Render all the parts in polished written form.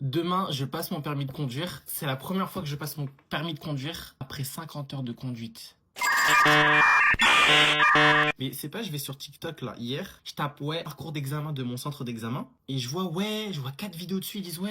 Demain, je passe mon permis de conduire. C'est la première fois que je passe mon permis de conduire après 50 heures de conduite. Mais c'est pas, je vais sur TikTok là, hier, je tape ouais, parcours d'examen de mon centre d'examen, et je vois 4 vidéos dessus, ils disent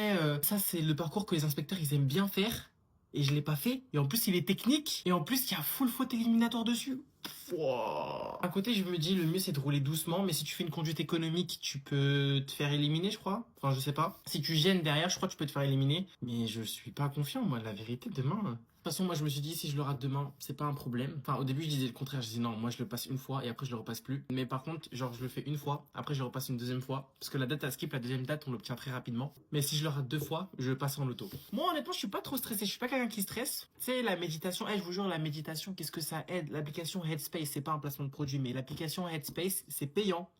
ça c'est le parcours que les inspecteurs ils aiment bien faire, et je l'ai pas fait, et en plus il est technique, et en plus il y a full faute éliminatoire dessus. Pouah. À côté, je me dis, le mieux c'est de rouler doucement, mais si tu fais une conduite économique, tu peux te faire éliminer, je crois. Enfin, je sais pas. Si tu gênes derrière, je crois que tu peux te faire éliminer. Mais je suis pas confiant, moi, la vérité, demain. De toute façon, moi, je me suis dit, si je le rate demain, c'est pas un problème. Enfin, au début, je disais le contraire. Je disais non, moi, je le passe une fois et après, je le repasse plus. Mais par contre, genre, je le fais une fois, après, je le repasse une deuxième fois. Parce que la date à skip, la deuxième date, on l'obtient très rapidement. Mais si je le rate 2 fois, je le passe en auto. Moi, honnêtement, je suis pas trop stressé. Je suis pas quelqu'un qui stresse. Tu sais, la méditation, je vous jure, la méditation, qu'est-ce que ça aide? L'application Headspace, c'est pas un placement de produit, mais l'application Headspace, c'est payant.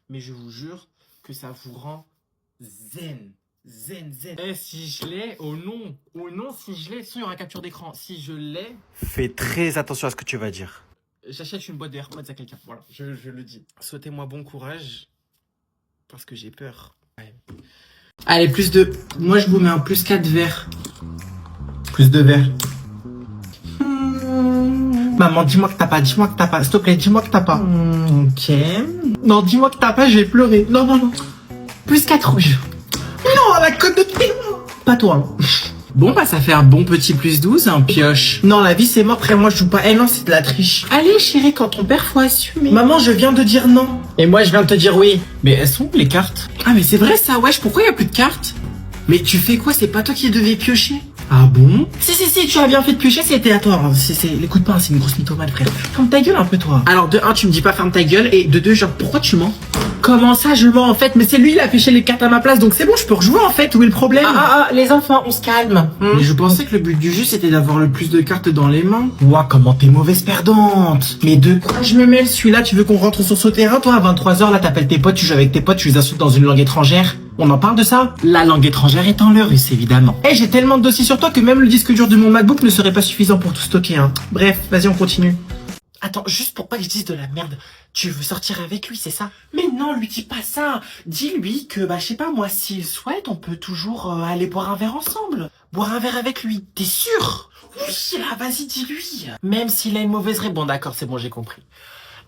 Mais je vous jure que ça vous rend zen. Zen. Si je l'ai, si je l'ai, sinon il y aura capture d'écran. Si je l'ai, Fais très attention à ce que tu vas dire. j'achète une boîte de AirPods à quelqu'un. Voilà, je le dis. Souhaitez-moi bon courage, parce que j'ai peur. Ouais. Allez, plus de... Moi, je vous mets un plus 4 verres. Plus de verres. Maman, dis-moi que t'as pas, s'il te plaît, dis-moi que t'as pas. Ok. Non, dis-moi que t'as pas, je vais pleurer. Non. Plus 4 rouges. Non, la cote de paiement. Pas toi. Hein. Bon, bah, ça fait un bon petit plus 12, un pioche. Non, la vie, c'est mort. Après, moi, je joue pas. Eh non, c'est de la triche. Allez, chérie, quand ton père, faut assumer. Maman, je viens de dire non. Et moi, je viens de te dire oui. Mais elles sont où, les cartes? Ah, mais c'est vrai, ça, wesh, pourquoi y a plus de cartes? Mais tu fais quoi? C'est pas toi qui devais piocher? Ah bon? Si, tu as bien fait de piocher, c'était à toi. L'écoute pas, c'est une grosse mythomane, frère. Ferme ta gueule un peu, toi. Alors, de 1, tu me dis pas ferme ta gueule, et de 2, genre, pourquoi tu mens? Comment ça, je mens en fait? Mais c'est lui, il a pioché les cartes à ma place, donc c'est bon, je peux rejouer en fait. Où est le problème? Les enfants, on se calme. Mais je pensais que le but du jeu, c'était d'avoir le plus de cartes dans les mains. Ouah, comment t'es mauvaise perdante. Mais de quoi je me mêle? Celui-là, tu veux qu'on rentre sur ce terrain, toi, à 23 h, là, t'appelles tes potes, tu joues avec tes potes, tu les insultes dans une langue étrangère. On en parle de ça? La langue étrangère étant le russe, évidemment. Eh, j'ai tellement de dossiers sur toi que même le disque dur de mon MacBook ne serait pas suffisant pour tout stocker, hein. Bref, vas-y, on continue. Attends, juste pour pas que je dise de la merde, tu veux sortir avec lui, c'est ça? Mais non, lui dis pas ça. Dis-lui que, je sais pas, moi, s'il souhaite, on peut toujours aller boire un verre ensemble. Boire un verre avec lui. T'es sûr? Oui, là, vas-y, dis-lui. Même s'il a une mauvaise réponse. Bon, d'accord, c'est bon, j'ai compris.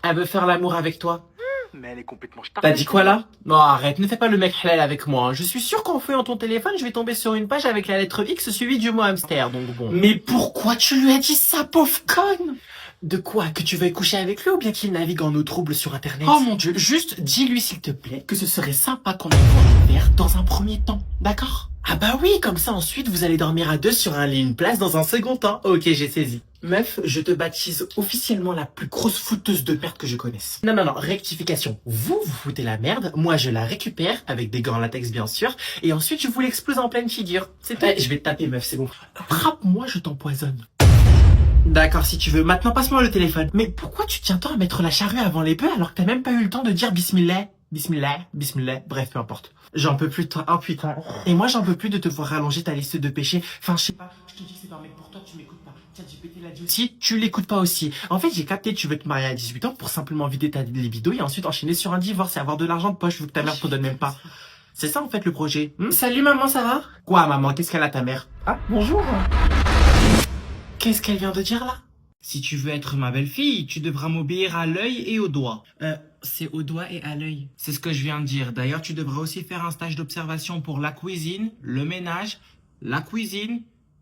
Elle veut faire l'amour avec toi. Mais elle est complètement T'as dit quoi là? Non, arrête, ne fais pas le mec halal avec moi. Hein. Je suis sûr qu'en fouillant ton téléphone, je vais tomber sur une page avec la lettre X suivie du mot hamster, donc bon. Mais pourquoi tu lui as dit ça, pauvre conne? De quoi? Que tu veuilles coucher avec lui ou bien qu'il navigue en eau trouble sur internet? Oh mon dieu, juste dis-lui s'il te plaît que ce serait sympa qu'on aille boire un verre dans un premier temps, d'accord? Ah bah oui, comme ça ensuite vous allez dormir à deux sur un lit, une place dans un second temps. Ok, j'ai saisi. Meuf, je te baptise officiellement la plus grosse fouteuse de merde que je connaisse. Non, rectification. Vous foutez la merde, moi je la récupère, avec des gants en latex bien sûr, et ensuite je vous l'explose en pleine figure. C'est tout. Je vais te taper meuf, c'est bon. Frappe-moi, je t'empoisonne. D'accord, si tu veux. Maintenant, passe-moi le téléphone. Mais pourquoi tu tiens tant à mettre la charrue avant les bœufs alors que t'as même pas eu le temps de dire bismillah? Bismillah. Bref, peu importe. J'en peux plus de toi. Oh putain. Et moi, j'en peux plus de te voir rallonger ta liste de péchés. Enfin, je sais pas. Je te dis que c'est pas un mec pour toi, tu m'écoutes pas. Tiens, GPT l'a dit aussi. Tu l'écoutes pas aussi. En fait, j'ai capté, tu veux te marier à 18 ans pour simplement vider ta libido et ensuite enchaîner sur un divorce et avoir de l'argent de poche vu que ta mère te donne même pas. C'est ça, en fait, le projet. Salut, maman, ça va? Quoi, maman? Qu'est-ce qu'elle a, ta mère? Ah, bonjour. Qu'est-ce qu'elle vient de dire là? Si tu veux être ma belle-fille, tu devras m'obéir à l'œil et au doigt. C'est au doigt et à l'œil. C'est ce que je viens de dire. D'ailleurs, tu devras aussi faire un stage d'observation pour la cuisine, le ménage, la cuisine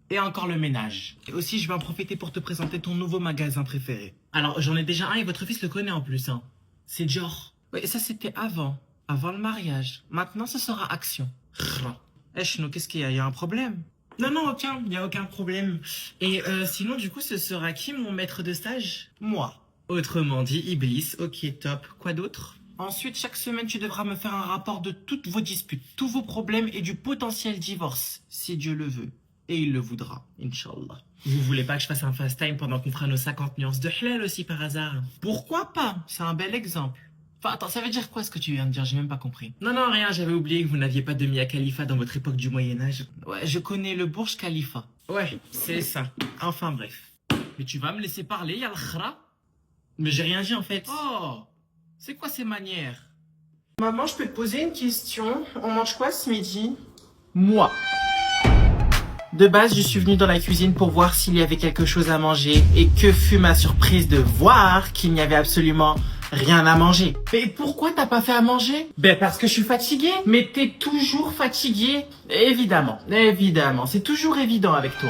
et encore le ménage. Et aussi, je vais en profiter pour te présenter ton nouveau magasin préféré. Alors, j'en ai déjà un et votre fils le connaît en plus, hein. C'est Dior. Oui, ça c'était avant le mariage. Maintenant, ce sera Action. Eh, Chino, qu'est-ce qu'il y a? Il y a un problème? Non, il n'y a aucun problème. Et sinon, du coup, ce sera qui mon maître de stage? Moi. Autrement dit, Iblis. Ok, top. Quoi d'autre? Ensuite, chaque semaine, tu devras me faire un rapport de toutes vos disputes, tous vos problèmes et du potentiel divorce, si Dieu le veut. Et il le voudra, Inch'Allah. Vous voulez pas que je fasse un fast time pendant qu'on fera nos 50 nuances de halal aussi par hasard? Pourquoi pas? C'est un bel exemple. Enfin, attends, ça veut dire quoi ce que tu viens de dire? J'ai même pas compris. Non, rien, j'avais oublié que vous n'aviez pas de Mia Khalifa dans votre époque du Moyen-Âge. Ouais, je connais le Burj Khalifa. Ouais, c'est ça. Enfin, bref. Mais tu vas me laisser parler, y'a le khra? Mais j'ai rien dit en fait. Oh, c'est quoi ces manières? Maman, je peux te poser une question? On mange quoi ce midi? Moi. De base, je suis venue dans la cuisine pour voir s'il y avait quelque chose à manger. Et que fut ma surprise de voir qu'il n'y avait absolument rien à manger. Mais pourquoi t'as pas fait à manger? Ben parce que je suis fatiguée. Mais t'es toujours fatiguée. Évidemment, évidemment. C'est toujours évident avec toi.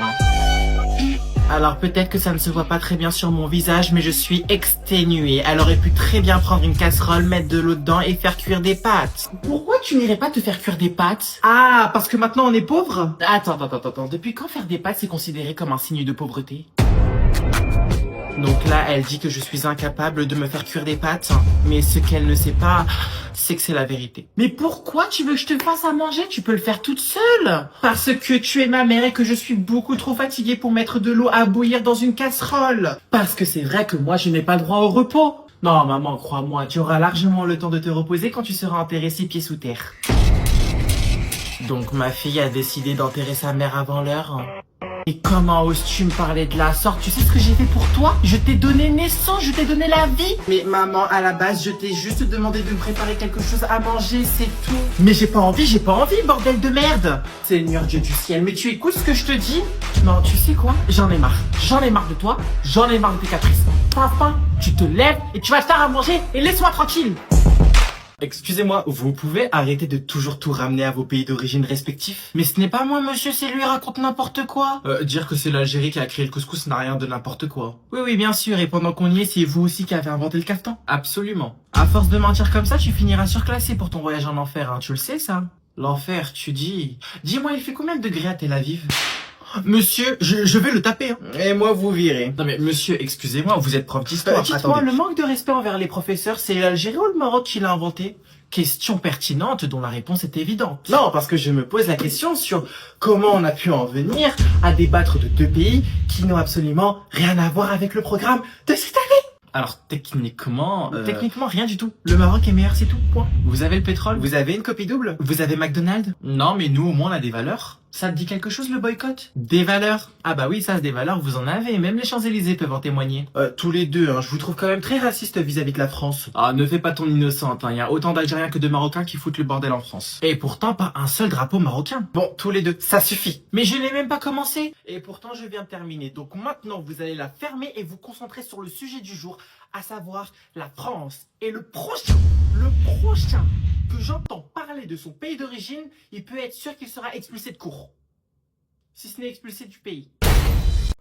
Alors peut-être que ça ne se voit pas très bien sur mon visage, mais je suis exténuée. Elle aurait pu très bien prendre une casserole, mettre de l'eau dedans et faire cuire des pâtes. Pourquoi tu n'irais pas te faire cuire des pâtes? Ah, parce que maintenant on est pauvre? Attends. Depuis quand faire des pâtes c'est considéré comme un signe de pauvreté? Donc là, elle dit que je suis incapable de me faire cuire des pâtes. Mais ce qu'elle ne sait pas, c'est que c'est la vérité. Mais pourquoi tu veux que je te fasse à manger? Tu peux le faire toute seule. Parce que tu es ma mère et que je suis beaucoup trop fatiguée pour mettre de l'eau à bouillir dans une casserole. Parce que c'est vrai que moi, je n'ai pas le droit au repos. Non, maman, crois-moi, tu auras largement le temps de te reposer quand tu seras enterré 6 pieds sous terre. Donc ma fille a décidé d'enterrer sa mère avant l'heure. Et comment oses-tu me parler de la sorte? Tu sais ce que j'ai fait pour toi? Je t'ai donné naissance, je t'ai donné la vie. Mais maman, à la base, je t'ai juste demandé de me préparer quelque chose à manger, c'est tout. Mais j'ai pas envie, bordel de merde. Seigneur Dieu du ciel, mais tu écoutes ce que je te dis? Non, tu sais quoi? J'en ai marre. J'en ai marre de toi, j'en ai marre de tes caprices. T'as faim, tu te lèves et tu vas te faire à manger et laisse-moi tranquille. Excusez-moi, vous pouvez arrêter de toujours tout ramener à vos pays d'origine respectifs? Mais ce n'est pas moi, monsieur, c'est lui, raconte n'importe quoi. Dire que c'est l'Algérie qui a créé le couscous n'a rien de n'importe quoi. Oui, bien sûr, et pendant qu'on y est, c'est vous aussi qui avez inventé le caftan? Absolument. À force de mentir comme ça, tu finiras surclassé pour ton voyage en enfer, hein, tu le sais, ça? L'enfer, tu dis... Dis-moi, il fait combien de degrés à Tel Aviv? Monsieur, je vais le taper. Hein. Et moi, vous virez. Non mais monsieur, excusez-moi, vous êtes prof d'histoire. Dites-moi, le manque de respect envers les professeurs, c'est l'Algérie ou le Maroc qui l'a inventé? Question pertinente dont la réponse est évidente. Non, parce que je me pose la question sur comment on a pu en venir à débattre de deux pays qui n'ont absolument rien à voir avec le programme de cette année. Alors techniquement... Techniquement rien du tout. Le Maroc est meilleur, c'est tout, point. Vous avez le pétrole? Vous avez une copie double? Vous avez McDonald's? Non, mais nous au moins on a des valeurs. Ça te dit quelque chose le boycott? Des valeurs? Ah bah oui, ça, des valeurs, vous en avez. Même les Champs-Élysées peuvent en témoigner. Tous les deux, hein, je vous trouve quand même très raciste vis-à-vis de la France. Ah, ne fais pas ton innocente, hein. Il y a autant d'Algériens que de Marocains qui foutent le bordel en France. Et pourtant, pas un seul drapeau marocain. Bon, tous les deux, ça suffit. Mais je n'ai même pas commencé. Et pourtant, je viens de terminer. Donc maintenant, vous allez la fermer et vous concentrer sur le sujet du jour, à savoir la France. Et le prochain que j'entends parler de son pays d'origine, il peut être sûr qu'il sera expulsé de cours. Si ce n'est expulsé du pays.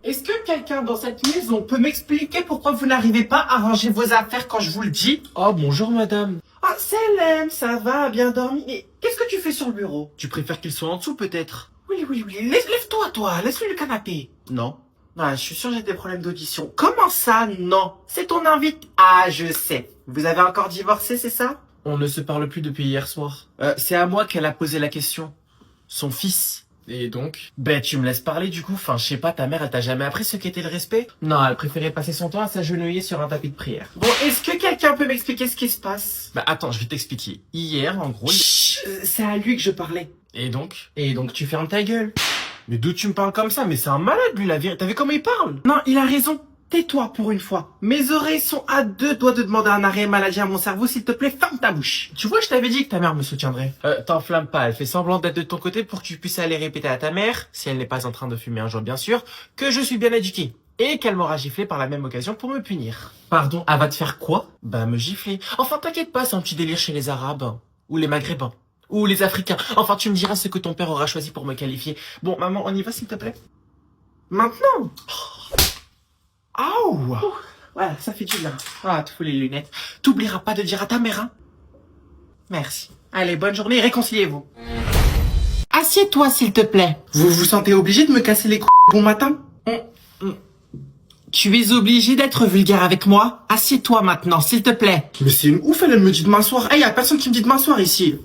Est-ce que quelqu'un dans cette maison peut m'expliquer pourquoi vous n'arrivez pas à ranger vos affaires quand je vous le dis? Oh, bonjour madame. Ah, Célène, ça va, bien dormi. Mais qu'est-ce que tu fais sur le bureau? Tu préfères qu'il soit en dessous peut-être? Oui. Lève-toi toi, laisse-lui le canapé. Non. Ah, je suis sûr que j'ai des problèmes d'audition. Comment ça, non? C'est ton invite. Ah, je sais. Vous avez encore divorcé, c'est ça? On ne se parle plus depuis hier soir. C'est à moi qu'elle a posé la question. Son fils. Et donc? Ben, tu me laisses parler du coup. Enfin, je sais pas, ta mère, elle t'a jamais appris ce qu'était le respect? Non, elle préférait passer son temps à s'agenouiller sur un tapis de prière. Bon, est-ce que quelqu'un peut m'expliquer ce qui se passe? Bah, attends, je vais t'expliquer. Hier, en gros... Chut, c'est à lui que je parlais. Et donc? Et donc, tu fermes ta gueule. Mais d'où tu me parles comme ça? Mais c'est un malade, lui, la vérité. T'as vu comment il parle? Non, il a raison. Tais-toi pour une fois. Mes oreilles sont à 2 doigts de demander un arrêt maladie à mon cerveau. S'il te plaît, ferme ta bouche. Tu vois, je t'avais dit que ta mère me soutiendrait. T'enflamme pas. Elle fait semblant d'être de ton côté pour que tu puisses aller répéter à ta mère, si elle n'est pas en train de fumer un joint bien sûr, que je suis bien éduqué. Et qu'elle m'aura giflé par la même occasion pour me punir. Pardon, elle va te faire quoi? Bah, me gifler. Enfin, t'inquiète pas, c'est un petit délire chez les Arabes. Ou les Maghrébins. Ou les Africains. Enfin, tu me diras ce que ton père aura choisi pour me qualifier. Bon, maman, on y va s'il te plaît? Maintenant? Aouh! Voilà, ça fait du bien. Ah, tu fous les lunettes. T'oublieras pas de dire à ta mère, hein? Merci. Allez, bonne journée, réconciliez-vous. Assieds-toi, s'il te plaît. Vous vous sentez obligé de me casser les bon matin? Tu es obligé d'être vulgaire avec moi? Assieds-toi maintenant, s'il te plaît. Mais c'est une ouf, elle me dit de m'asseoir. Hey, y a personne qui me dit de m'asseoir ici.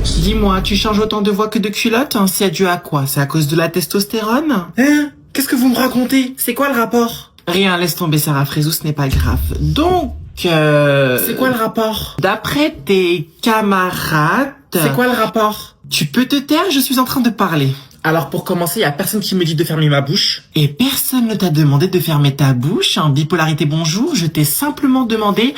Dis-moi, tu changes autant de voix que de culotte, hein? C'est dû à quoi? C'est à cause de la testostérone? Hein? Qu'est-ce que vous me racontez? C'est quoi le rapport? Rien, laisse tomber Sarah Frézou, ce n'est pas grave. Donc, c'est quoi le rapport? D'après tes camarades... C'est quoi le rapport? Tu peux te taire, je suis en train de parler. Alors pour commencer, y a personne qui me dit de fermer ma bouche. Et personne ne t'a demandé de fermer ta bouche, en bipolarité bonjour, je t'ai simplement demandé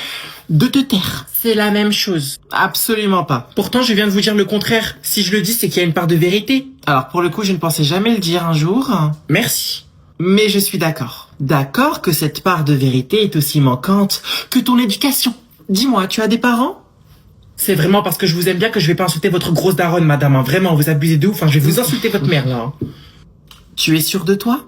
de te taire. C'est la même chose. Absolument pas. Pourtant, je viens de vous dire le contraire. Si je le dis, c'est qu'il y a une part de vérité. Alors pour le coup, je ne pensais jamais le dire un jour. Merci. Mais je suis d'accord. D'accord que cette part de vérité est aussi manquante que ton éducation. Dis-moi, tu as des parents? C'est vraiment parce que je vous aime bien que je vais pas insulter votre grosse daronne, madame. Hein. Vraiment, vous abusez de ouf. Hein. Je vais vous insulter votre mère, là. Hein. Tu es sûr de toi?